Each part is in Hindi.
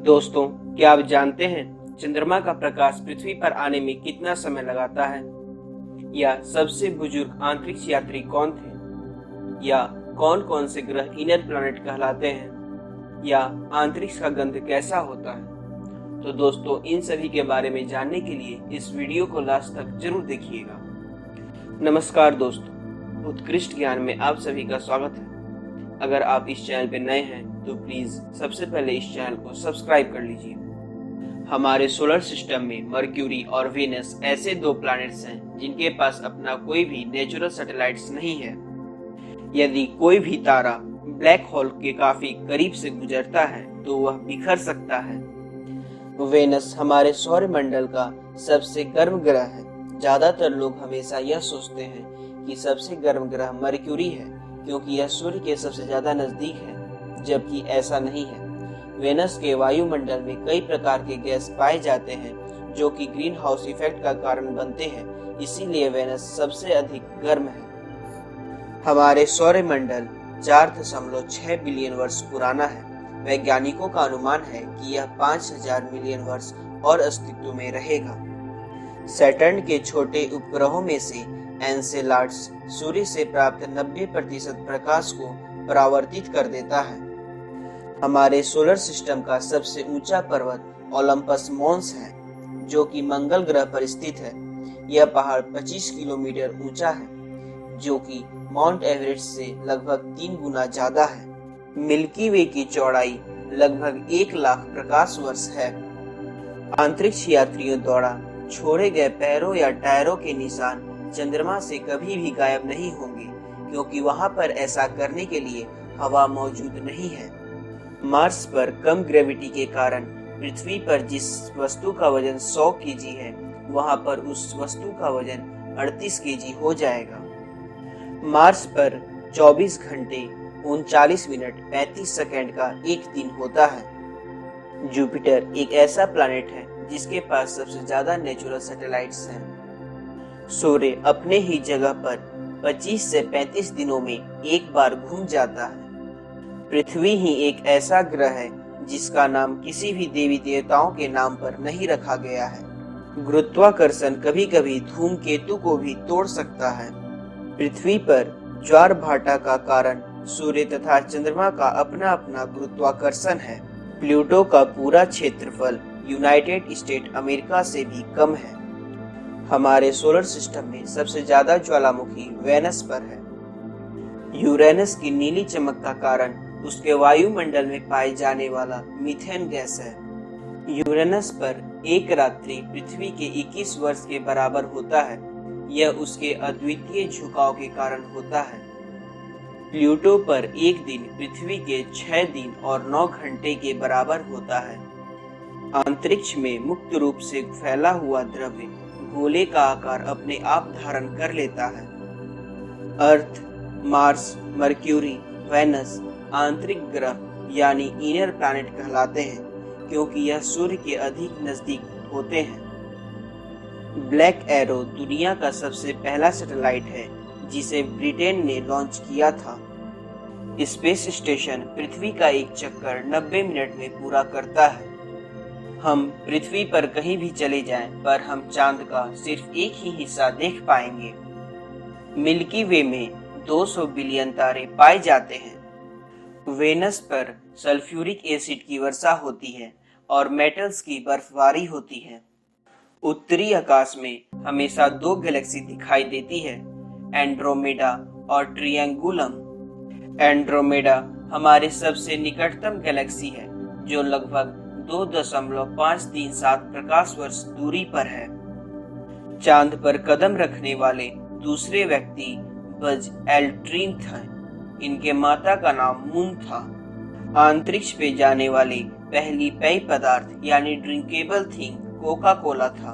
दोस्तों, क्या आप जानते हैं चंद्रमा का प्रकाश पृथ्वी पर आने में कितना समय लगाता है? या सबसे बुजुर्ग अंतरिक्ष यात्री कौन थे? या कौन कौन से ग्रह इनर प्लैनेट कहलाते हैं? या अंतरिक्ष का गंध कैसा होता है? तो दोस्तों, इन सभी के बारे में जानने के लिए इस वीडियो को लास्ट तक जरूर देखिएगा। नमस्कार दोस्तों, उत्कृष्ट ज्ञान में आप सभी का स्वागत है। अगर आप इस चैनल पर नए हैं तो प्लीज सबसे पहले इस चैनल को सब्सक्राइब कर लीजिए। हमारे सोलर सिस्टम में मर्क्यूरी और वेनस ऐसे दो प्लैनेट्स हैं जिनके पास अपना कोई भी नेचुरल सैटेलाइट्स नहीं है। यदि कोई भी तारा ब्लैक होल के काफी करीब से गुजरता है तो वह बिखर सकता है। वेनस हमारे सौरमंडल का सबसे गर्म ग्रह है। ज्यादातर लोग हमेशा यह सोचते हैं कि सबसे गर्म ग्रह मर्क्यूरी है क्योंकि यह सूर्य के सबसे ज्यादा नजदीक है, जबकि ऐसा नहीं है। वेनस के वायुमंडल में कई प्रकार के गैस पाए जाते हैं जो कि ग्रीन हाउस इफेक्ट का कारण बनते हैं, इसीलिए वेनस सबसे अधिक गर्म है। हमारे सौरमंडल 4.6 बिलियन वर्ष पुराना है। वैज्ञानिकों का अनुमान है कि यह 5000 मिलियन वर्ष और अस्तित्व में रहेगा। सैटर्न के छोटे उपग्रहों में से एनसेलाडस सूर्य से प्राप्त 90% प्रकाश को परावर्तित कर देता है। हमारे सोलर सिस्टम का सबसे ऊंचा पर्वत ओलंपस मॉन्स है, जो कि मंगल ग्रह पर स्थित है। यह पहाड़ 25 किलोमीटर ऊंचा है, जो कि माउंट एवरेस्ट से लगभग 3 गुना ज्यादा है। मिल्की वे की चौड़ाई लगभग 1 लाख प्रकाश वर्ष है। अंतरिक्ष यात्रियों द्वारा छोड़े गए पैरों या टायरों के निशान चंद्रमा से कभी भी गायब नहीं होंगे, क्योंकि वहां पर ऐसा करने के लिए हवा मौजूद नहीं है। मार्स पर कम ग्रेविटी के कारण पृथ्वी पर जिस वस्तु का वजन 100 केजी है, वहां पर उस वस्तु का वजन 38 केजी हो जाएगा। मार्स पर 24 घंटे 39 मिनट 35 सेकंड का एक दिन होता है। जुपिटर एक ऐसा प्लैनेट है जिसके पास सबसे ज्यादा नेचुरल सैटेलाइट्स हैं। सूर्य अपने ही जगह पर 25 से 35 दिनों में एक बार घूम जाता है। पृथ्वी ही एक ऐसा ग्रह है जिसका नाम किसी भी देवी देवताओं के नाम पर नहीं रखा गया है। गुरुत्वाकर्षण कभी कभी धूमकेतु को भी तोड़ सकता है। पृथ्वी पर ज्वार भाटा का कारण सूर्य तथा चंद्रमा का अपना अपना गुरुत्वाकर्षण है। प्लूटो का पूरा क्षेत्रफल यूनाइटेड स्टेट अमेरिका से भी कम है। हमारे सोलर सिस्टम में सबसे ज्यादा ज्वालामुखी वेनस पर है। यूरेनस की नीली चमक का कारण उसके वायुमंडल में पाए जाने वाला मीथेन गैस है। यूरेनस पर एक रात्रि पृथ्वी के 21 वर्ष के बराबर होता है। यह उसके अद्वितीय झुकाव के कारण होता है। प्लूटो पर एक दिन पृथ्वी के 6 दिन और 9 घंटे के बराबर होता है। अंतरिक्ष में मुक्त रूप से फैला हुआ द्रव्य गोले का आकार अपने आप धारण कर लेता है। अर्थ, मार्स, मर्क्यूरी, वेनस आंतरिक ग्रह यानी इनर प्लैनेट कहलाते हैं, क्योंकि यह सूर्य के अधिक नजदीक होते हैं। ब्लैक एरो दुनिया का सबसे पहला सैटेलाइट है जिसे ब्रिटेन ने लॉन्च किया था। स्पेस स्टेशन पृथ्वी का एक चक्कर 90 मिनट में पूरा करता है। हम पृथ्वी पर कहीं भी चले जाएं, पर हम चांद का सिर्फ एक ही हिस्सा देख पाएंगे। मिल्की वे में 200 बिलियन तारे पाए जाते हैं। वेनस पर सल्फ्यूरिक एसिड की वर्षा होती है और मेटल्स की बर्फबारी होती है। उत्तरी आकाश में हमेशा 2 गैलेक्सी दिखाई देती है, एंड्रोमेडा और ट्रायंगुलम। एंड्रोमेडा हमारे सबसे निकटतम गैलेक्सी है, जो लगभग 2.537 प्रकाश वर्ष दूरी पर है। चांद पर कदम रखने वाले दूसरे व्यक्ति बज एल्ड्रिन थे। इनके माता का नाम मून था। अंतरिक्ष पे जाने वाली पहली पेय पदार्थ यानी ड्रिंकेबल थिंग कोका कोला था।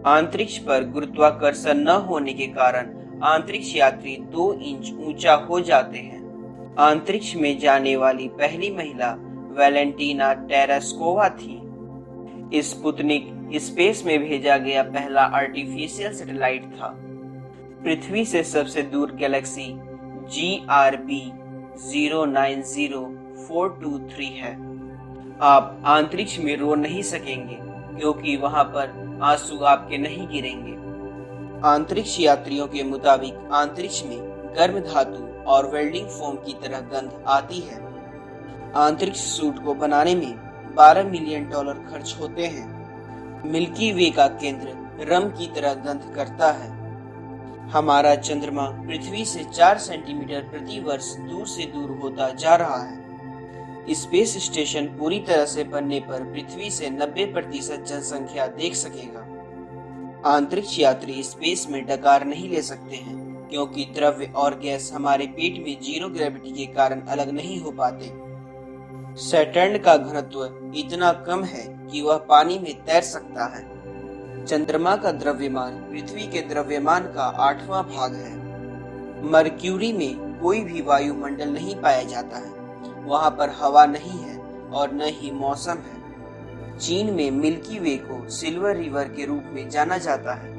अंतरिक्ष पर गुरुत्वाकर्षण न होने के कारण अंतरिक्ष यात्री 2 इंच ऊंचा हो जाते हैं। अंतरिक्ष में जाने वाली पहली महिला वैलेंटीना टेरेस्कोवा थी। स्पुतनिक स्पेस में भेजा गया पहला आर्टिफिशियल सैटेलाइट था। पृथ्वी से सबसे दूर गैलेक्सी GRB 090423 है। आप अंतरिक्ष में रो नहीं सकेंगे क्योंकि वहां पर आंसू आपके नहीं गिरेंगे। अंतरिक्ष यात्रियों के मुताबिक अंतरिक्ष में गर्म धातु और वेल्डिंग फोम की तरह गंध आती है। अंतरिक्ष सूट को बनाने में $12 मिलियन खर्च होते हैं। मिल्की वे का केंद्र रम की तरह गंध करता है। हमारा चंद्रमा पृथ्वी से 4 सेंटीमीटर प्रति वर्ष दूर से दूर होता जा रहा है। स्पेस स्टेशन पूरी तरह से बनने पर पृथ्वी से 90% जनसंख्या देख सकेगा। अंतरिक्ष यात्री स्पेस में डकार नहीं ले सकते हैं क्योंकि द्रव्य और गैस हमारे पेट में जीरो ग्रेविटी के कारण अलग नहीं हो पाते। सैटर्न का घनत्व इतना कम है कि वह पानी में तैर सकता है। चंद्रमा का द्रव्यमान पृथ्वी के द्रव्यमान का 8वां भाग है। मरक्यूरी में कोई भी वायुमंडल नहीं पाया जाता है। वहां पर हवा नहीं है और न ही मौसम है। चीन में मिल्की वे को सिल्वर रिवर के रूप में जाना जाता है।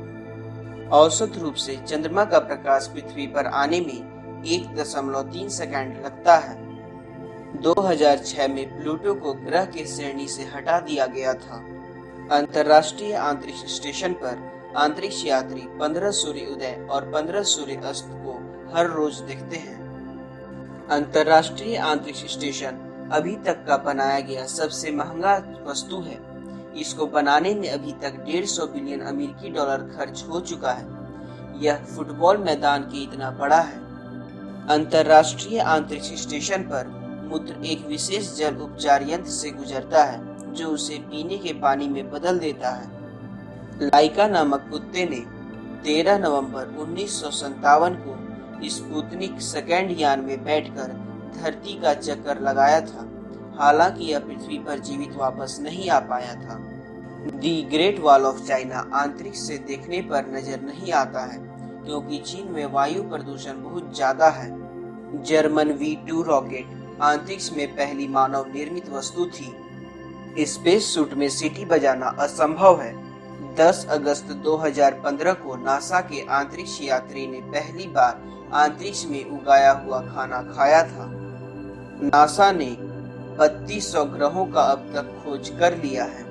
औसत रूप से चंद्रमा का प्रकाश पृथ्वी पर आने में 1.3 सेकंड लगता है। 2006 में प्लूटो को ग्रह के श्रेणी से हटा दिया गया था। अंतर्राष्ट्रीय अंतरिक्ष स्टेशन पर अंतरिक्ष यात्री 15 सूर्य उदय और 15 सूर्य अस्त को हर रोज देखते हैं। अंतर्राष्ट्रीय अंतरिक्ष स्टेशन अभी तक का बनाया गया सबसे महंगा वस्तु है। इसको बनाने में अभी तक $150 बिलियन अमेरिकी खर्च हो चुका है। यह फुटबॉल मैदान के इतना बड़ा है। अंतर्राष्ट्रीय अंतरिक्ष स्टेशन पर मूत्र एक विशेष जल उपचार यंत्र से गुजरता है जो उसे पीने के पानी में बदल देता है। लाइका नामक कुत्ते ने 13 नवंबर 1957 को स्पुतनिक सेकंड यान में बैठकर धरती का चक्कर लगाया था। हालांकि यह पृथ्वी पर जीवित वापस नहीं आ पाया था। The great wall of China अंतरिक्ष से देखने पर नजर नहीं आता है क्योंकि चीन में वायु प्रदूषण बहुत ज्यादा है। जर्मन V2 रॉकेट अंतरिक्ष में पहली मानव निर्मित वस्तु थी। स्पेस सूट में सीटी बजाना असंभव है। 10 अगस्त 2015 को नासा के अंतरिक्ष यात्री ने पहली बार अंतरिक्ष में उगाया हुआ खाना खाया था। नासा ने 3200 ग्रहों का अब तक खोज कर लिया है।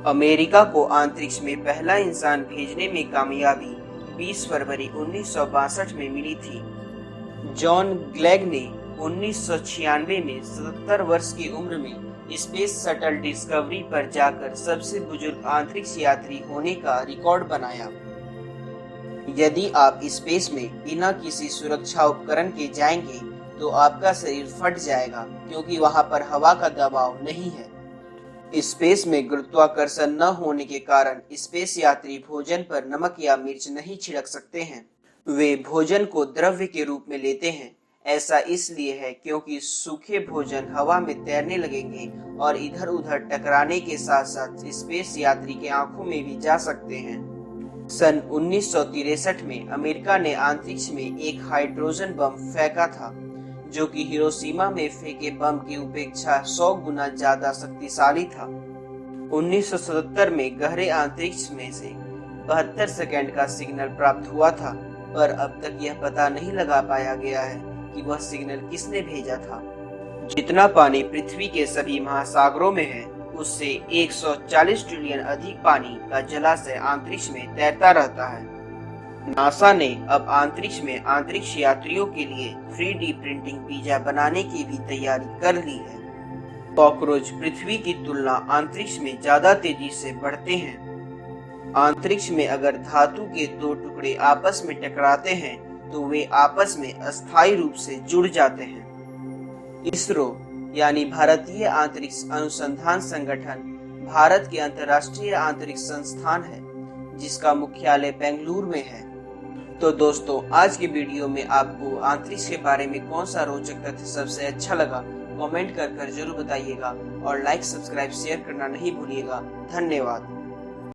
अमेरिका को अंतरिक्ष में पहला इंसान भेजने में कामयाबी 20 फरवरी 1962 में मिली थी। जॉन ग्लेग ने 1996 में 77 वर्ष की उम्र में स्पेस शटल डिस्कवरी पर जाकर सबसे बुजुर्ग अंतरिक्ष यात्री होने का रिकॉर्ड बनाया। यदि आप स्पेस में बिना किसी सुरक्षा उपकरण के जाएंगे तो आपका शरीर फट जाएगा क्योंकि वहां पर हवा का दबाव नहीं है। स्पेस में गुरुत्वाकर्षण न होने के कारण स्पेस यात्री भोजन पर नमक या मिर्च नहीं छिड़क सकते हैं। वे भोजन को द्रव्य के रूप में लेते हैं। ऐसा इसलिए है क्योंकि सूखे भोजन हवा में तैरने लगेंगे और इधर उधर टकराने के साथ साथ स्पेस यात्री के आंखों में भी जा सकते हैं। सन 1963 में अमेरिका ने अंतरिक्ष में एक हाइड्रोजन बम फेंका था जो कि हिरोशिमा में फेंके बम की अपेक्षा 100 गुना ज्यादा शक्तिशाली था। 1977 में गहरे अंतरिक्ष में से 72 सेकंड का सिग्नल प्राप्त हुआ था, पर अब तक यह पता नहीं लगा पाया गया है कि वह सिग्नल किसने भेजा था। जितना पानी पृथ्वी के सभी महासागरों में है उससे 140 ट्रिलियन अधिक पानी का जलाशय अंतरिक्ष में तैरता रहता है। नासा ने अब अंतरिक्ष में अंतरिक्ष यात्रियों के लिए 3D प्रिंटिंग पिज्जा बनाने की भी तैयारी कर ली है। कॉकरोच पृथ्वी की तुलना अंतरिक्ष में ज्यादा तेजी से बढ़ते हैं। अंतरिक्ष में अगर धातु के 2 टुकड़े आपस में टकराते हैं तो वे आपस में अस्थायी रूप से जुड़ जाते हैं। इसरो यानी भारतीय अंतरिक्ष अनुसंधान संगठन भारत के अंतर्राष्ट्रीय अंतरिक्ष संस्थान है जिसका मुख्यालय बेंगलुरु में है। तो दोस्तों, आज के वीडियो में आपको अंतरिक्ष के बारे में कौन सा रोचक तथ्य सबसे अच्छा लगा कमेंट कर जरूर बताइएगा और लाइक सब्सक्राइब शेयर करना नहीं भूलिएगा। धन्यवाद।